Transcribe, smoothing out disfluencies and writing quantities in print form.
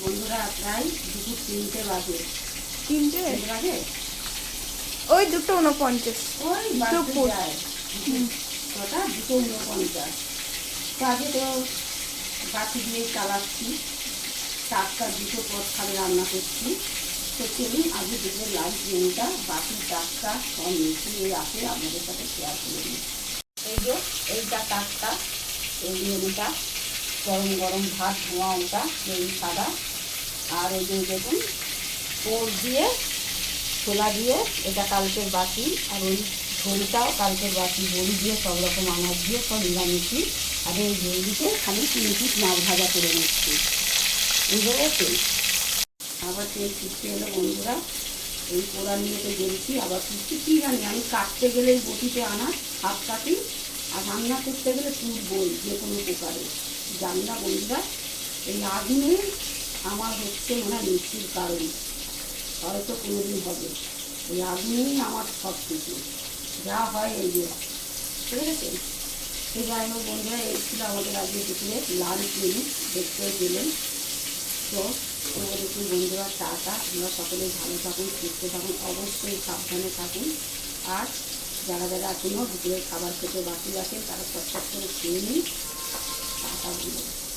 বন্ধুরা প্রায় দুপুর 3টে বাজে। 3টে বাজে, ওই 2:49 ওই দুটো বাজতে পুর। যায়। কটা? 2:49। তো আগে তো বাতি দিয়ে চালাচ্ছি, টাটকা দুটো পদ খাবে রান্না করছি। তো চলুন আগে দুপুরের লাঞ্চ মেনুটা বাকি টাটকা সব মিশিয়ে আছে আপনাদের সাথে শেয়ার করে নিই। এই যে এইটা টাটকা, এই মেনুটা গরম গরম ভাত ধোঁয়া ওটা এই সাদা, আর ওই যে দেখুন পোড় দিয়ে ছোলা দিয়ে এটা কালকের বাটি, আর ওই ঝোলটাও কালকের বাটি, বড়ি দিয়ে সব রকম আনাজ দিয়ে সব নিরামিষি। আর এই ঝোলটিতে খালি 3 পিস মাছ ভাজা করে নিচ্ছি, বুঝতে পেরেছেন। আবার তেল ফুটতে এলো বন্ধুরা, এই পোড়া নিয়ে তো গেলছি, আবার ফুটছি কী জানি আমি, কাটতে গেলে এই বটিতে আনা হাত কাটি, আর রান্না করতে গেলে তুলবই যে কোনো প্রকারে, জানি না বন্ধুরা। এই আগুনে আমার হচ্ছে মনে হয় মৃত্যুর কারণ, হয়তো কোনোদিন হবে। এই আগুনেই আমার সব কিছু যা হয়, এই যে ঠিক আছে। তো যাই হোক বন্ধুরা, এই ছিল আমাদের আজকে দুপুরে লাঞ্চ মেনু, দেখতে গেলেন। তো দেখুন বন্ধুরা, টাটা, আমরা সকলে ভালো থাকুন, সুস্থ থাকুন, অবশ্যই সাবধানে থাকুন। আর যারা যারা এখনও দুপুরের খাবার খেতে বাকি রাখেন তারা চটচট করে খেয়ে নিন। টাটা বন্ধুরা।